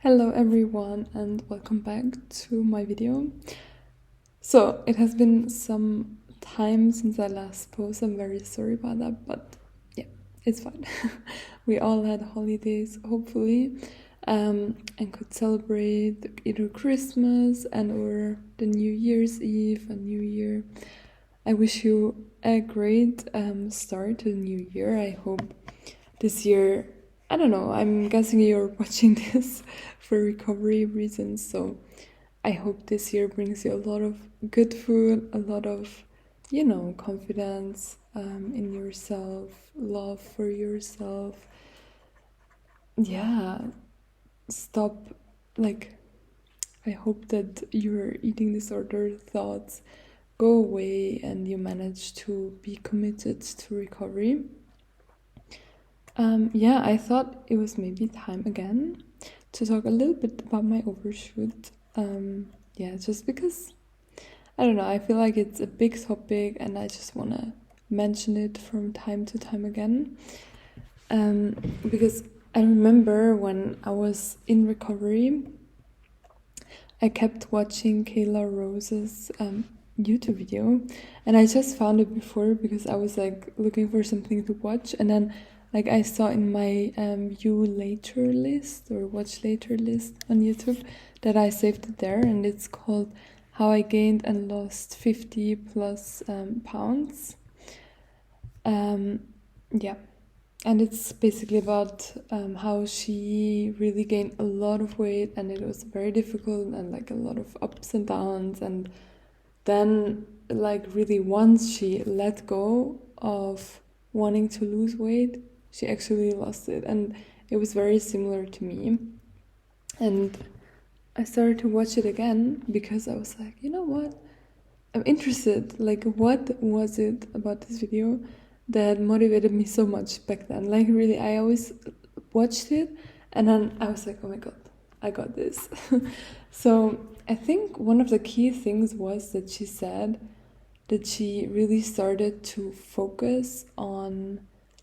Hello everyone and welcome back to my video. So it has been some time since I last posted. I'm very sorry about that, but yeah, it's fine. We all had holidays, hopefully, and could celebrate either Christmas and or the New Year's Eve and New Year. I wish you a great start to the new year. I hope this year, I don't know, I'm guessing you're watching this for recovery reasons, so I hope this year brings you a lot of good food, a lot of, confidence in yourself, love for yourself. Yeah, stop, I hope that your eating disorder thoughts go away and you manage to be committed to recovery. I thought it was maybe time again to talk a little bit about my overshoot. Just because, I don't know, I feel like it's a big topic and I just want to mention it from time to time again. Because I remember when I was in recovery, I kept watching Kayla Rose's YouTube video, and I just found it before because I was looking for something to watch, and then I saw in my view later list or watch later list on YouTube that I saved it there, and it's called How I Gained and Lost 50 plus pounds. And it's basically about how she really gained a lot of weight, and it was very difficult and a lot of ups and downs, and then really once she let go of wanting to lose weight, she actually lost it, and it was very similar to me. And I started to watch it again because I was like, you know what, I'm interested, what was it about this video that motivated me so much back then? Really, I always watched it and then I was like, oh my god, I got this. So I think one of the key things was that she said that she really started to focus on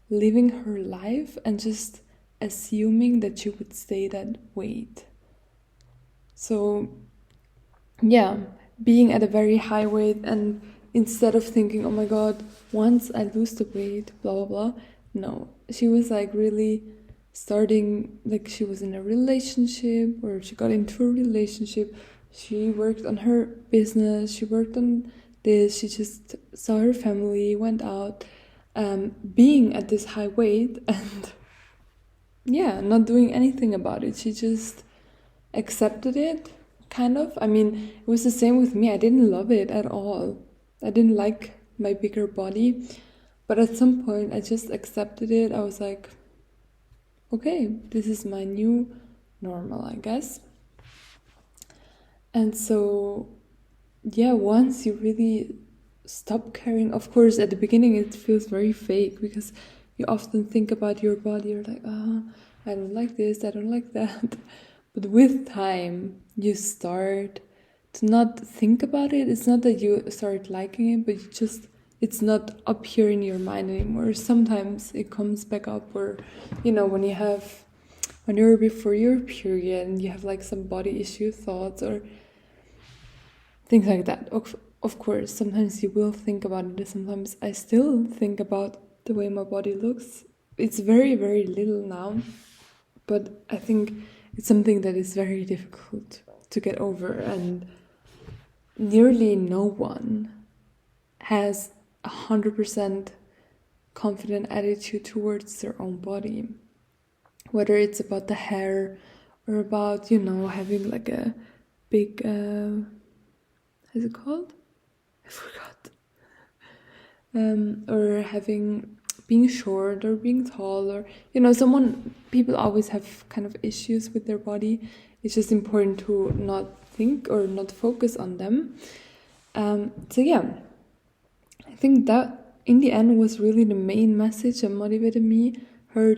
living her life and just assuming that she would stay that weight. So yeah, being at a very high weight, and instead of thinking, oh my god, once I lose the weight, blah blah blah, no, she was really starting, she was in a relationship, or she got into a relationship, she worked on her business, she worked on this, she just saw her family, went out, being at this high weight and not doing anything about it. She just accepted it, kind of. I mean, it was the same with me. I didn't love it at all. I didn't like my bigger body, but at some point I just accepted it. I was like, okay, this is my new normal, I guess. And so once you really stop caring, of course at the beginning it feels very fake because you often think about your body, you're like, I don't like this, I don't like that. But with time you start to not think about it. It's not that you start liking it, but it's not up here in your mind anymore. Sometimes it comes back up, or when you're before your period and you have some body issue thoughts or things like that. Of course, sometimes you will think about it. Sometimes I still think about the way my body looks. It's very, very little now, but I think it's something that is very difficult to get over, and nearly no one has 100% confident attitude towards their own body. Whether it's about the hair or about, having a big... how's it called? I forgot. Or being short or being tall, or people always have kind of issues with their body. It's just important to not think or not focus on them. I think that in the end was really the main message that motivated me. Her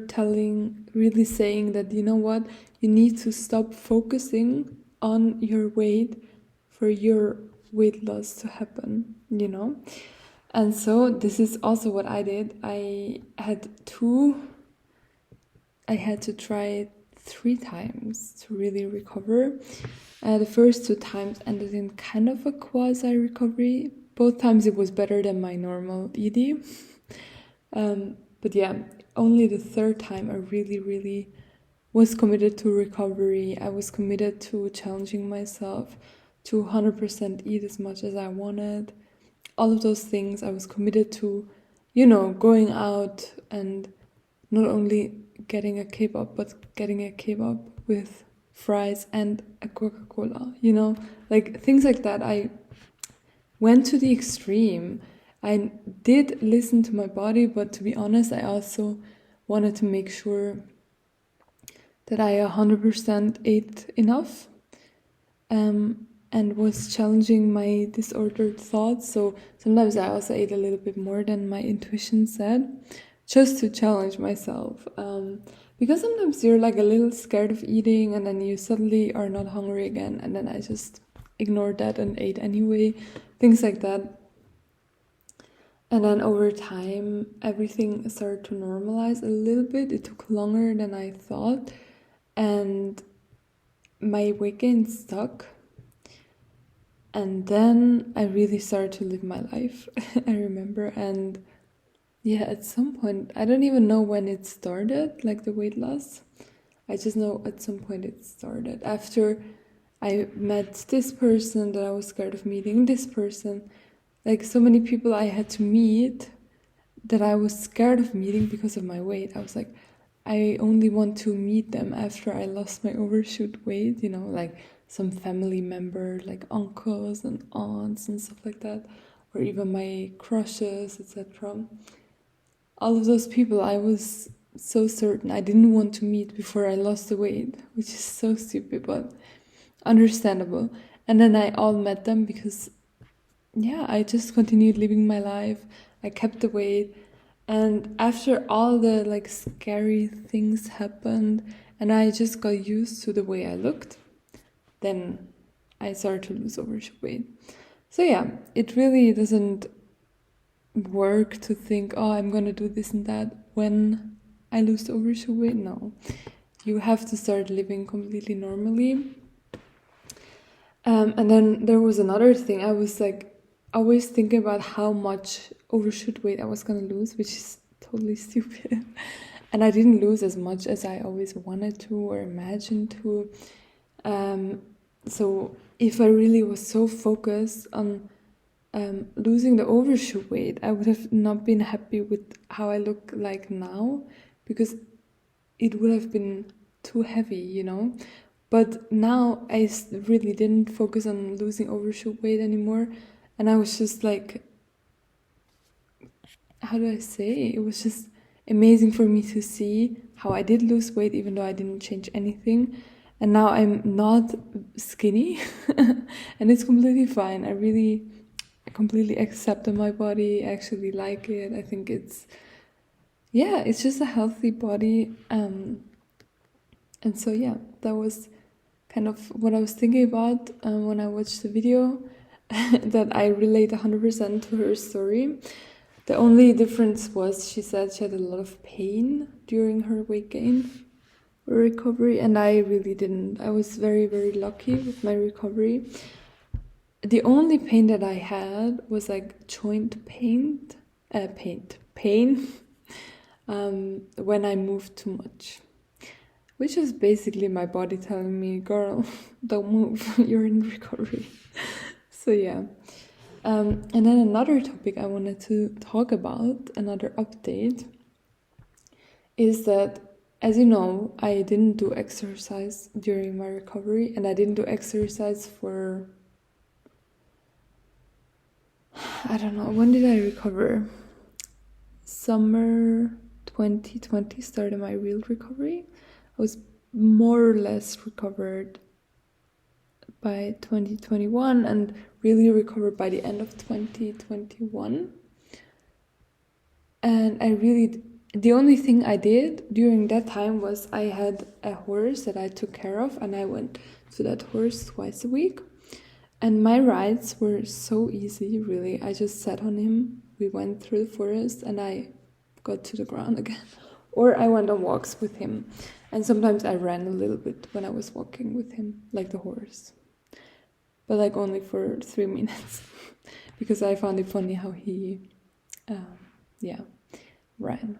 really saying that, you know what, you need to stop focusing on your weight for your weight loss to happen, And so this is also what I did. I had to try 3 times to really recover. The first 2 times ended in kind of a quasi-recovery. Both times it was better than my normal ED. But yeah, only the 3rd time I really was committed to recovery. I was committed to challenging myself to 100% eat as much as I wanted. All of those things I was committed to, going out and not only getting a kebab, but getting a kebab with fries and a Coca-Cola, like things like that. I went to the extreme. I did listen to my body, but to be honest, I also wanted to make sure that I 100% ate enough, and was challenging my disordered thoughts. So sometimes I also ate a little bit more than my intuition said, just to challenge myself. Because sometimes you're like a little scared of eating, and then you suddenly are not hungry again, and then I just ignored that and ate anyway, things like that. And then over time, everything started to normalize a little bit. It took longer than I thought, and my weight gain stuck. And then I really started to live my life, I remember. And yeah, at some point, I don't even know when it started, like the weight loss. I just know at some point it started. After I met this person that I was scared of meeting, this person, like so many people I had to meet that I was scared of meeting because of my weight. I was like, I only want to meet them after I lost my overshoot weight, like some family member, like uncles and aunts and stuff like that, or even my crushes, etc. All of those people I was so certain I didn't want to meet before I lost the weight, which is so stupid, but understandable. And then I all met them because, yeah, I just continued living my life. I kept the weight. And after all the like scary things happened and I just got used to the way I looked, then I started to lose overshoot weight. So yeah, it really doesn't work to think, oh, I'm gonna do this and that when I lose the overshoot weight. No, you have to start living completely normally. And then there was another thing. I was like always thinking about how much overshoot weight I was gonna lose, which is totally stupid. And I didn't lose as much as I always wanted to or imagined to. So if I really was so focused on losing the overshoot weight, I would have not been happy with how I look like now, because it would have been too heavy, But now I really didn't focus on losing overshoot weight anymore. And I was just like, how do I say? It was just amazing for me to see how I did lose weight, even though I didn't change anything. And now I'm not skinny and it's completely fine. I completely accepted my body. I actually like it. I think it's just a healthy body. And so, yeah, that was kind of what I was thinking about when I watched the video, that I relate 100% to her story. The only difference was she said she had a lot of pain during her weight gain or recovery, and I really didn't. I was very, very lucky with my recovery. The only pain that I had was like joint pain when I moved too much, which is basically my body telling me, girl, don't move, you're in recovery. So yeah. And then another topic I wanted to talk about, another update, is that, as you know, I didn't do exercise during my recovery, and I didn't do exercise for, I don't know, when did I recover? Summer 2020 started my real recovery. I was more or less recovered by 2021 and really recovered by the end of 2021. And the only thing I did during that time was I had a horse that I took care of, and I went to that horse twice a week. And my rides were so easy, really. I just sat on him, we went through the forest, and I got to the ground again. Or I went on walks with him. And sometimes I ran a little bit when I was walking with him, like the horse. But like only for 3 minutes. Because I found it funny how he, ran.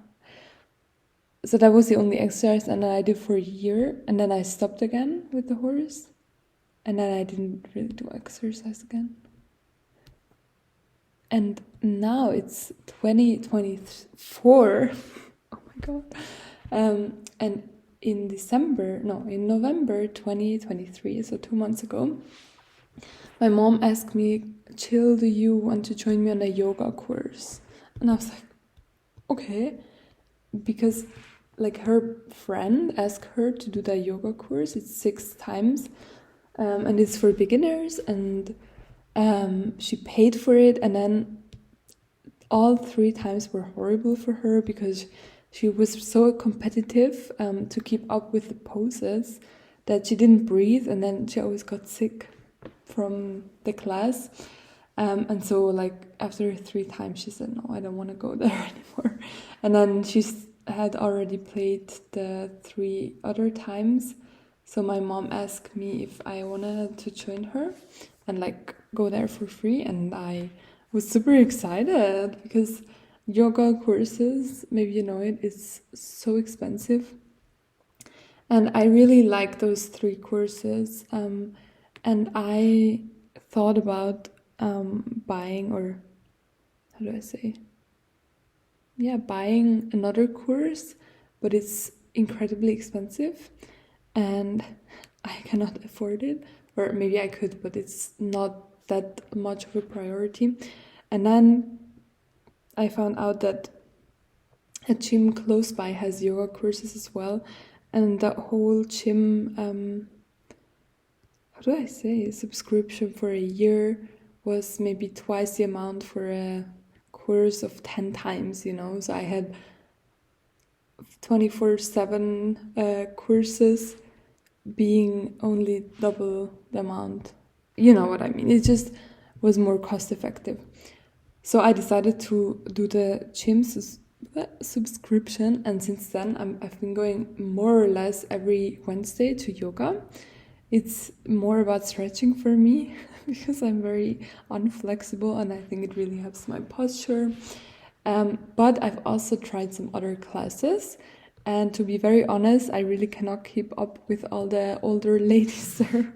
So that was the only exercise, and then I did for a year, and then I stopped again with the horse. And then I didn't really do exercise again. And now it's 2024. Oh my god. And in November 2023, so 2 months ago, my mom asked me, Chill, do you want to join me on a yoga course? And I was like, okay. Because like her friend asked her to do the yoga course. It's 6 times. And it's for beginners, and she paid for it, and then all 3 times were horrible for her because she was so competitive to keep up with the poses that she didn't breathe, and then she always got sick from the class. And so like after 3 times she said, no, I don't want to go there anymore. And then she had already played the 3 other times. So my mom asked me if I wanted to join her and like go there for free, and I was super excited because yoga courses, maybe you know it, is so expensive. And I really like those 3 courses. And I thought about buying, or how do I say? Yeah, buying another course, but it's incredibly expensive. And I cannot afford it, or maybe I could, but it's not that much of a priority. And then I found out that a gym close by has yoga courses as well, and the whole gym, how do I say, subscription for a year was maybe twice the amount for a course of 10 times, you know. So I had 24/7 courses being only double the amount. You know what I mean? It just was more cost effective. So I decided to do the gym subscription, and since then I've been going more or less every Wednesday to yoga. It's more about stretching for me because I'm very unflexible, and I think it really helps my posture. But I've also tried some other classes. And to be very honest, I really cannot keep up with all the older ladies there.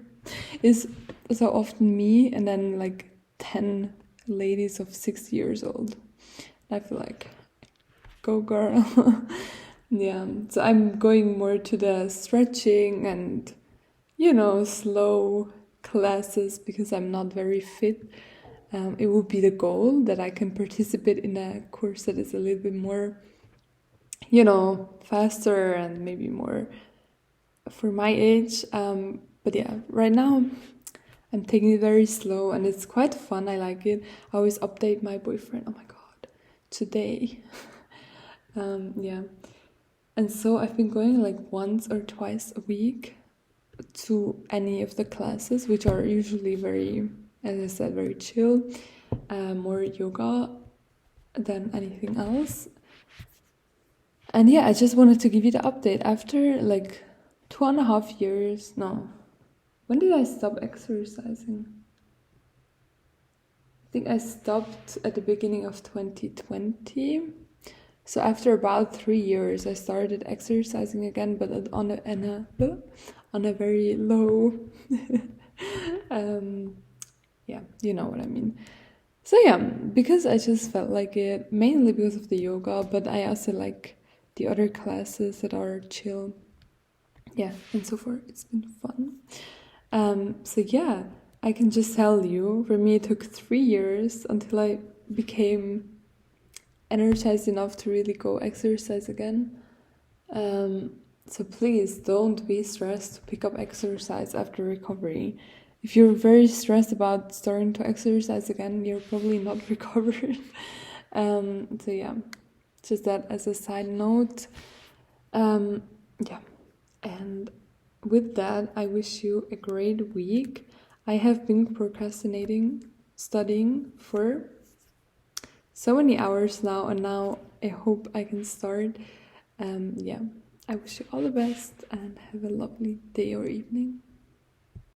It's so often me and then like 10 ladies of 6 years old. I feel like, go girl. Yeah, so I'm going more to the stretching and, you know, slow classes because I'm not very fit. It would be the goal that I can participate in a course that is a little bit more, you know, faster and maybe more for my age. But yeah, right now I'm taking it very slow, and it's quite fun. I like it. I always update my boyfriend. Oh my god, today. Yeah. And so I've been going like once or twice a week to any of the classes, which are usually very, as I said, very chill, more yoga than anything else. And yeah, I just wanted to give you the update. After like 2.5 years, no. When did I stop exercising? I think I stopped at the beginning of 2020. So after about 3 years, I started exercising again, but on a very low. Yeah, you know what I mean. So yeah, because I just felt like it, mainly because of the yoga, but I also like the other classes that are chill. Yeah, and so far it's been fun. So yeah, I can just tell you, for me it took 3 years until I became energized enough to really go exercise again. So please don't be stressed to pick up exercise after recovery. If you're very stressed about starting to exercise again, you're probably not recovered. So yeah, just that as a side note. Yeah, and with that, I wish you a great week. I have been procrastinating studying for so many hours now, and now I hope I can start. Yeah, I wish you all the best and have a lovely day or evening.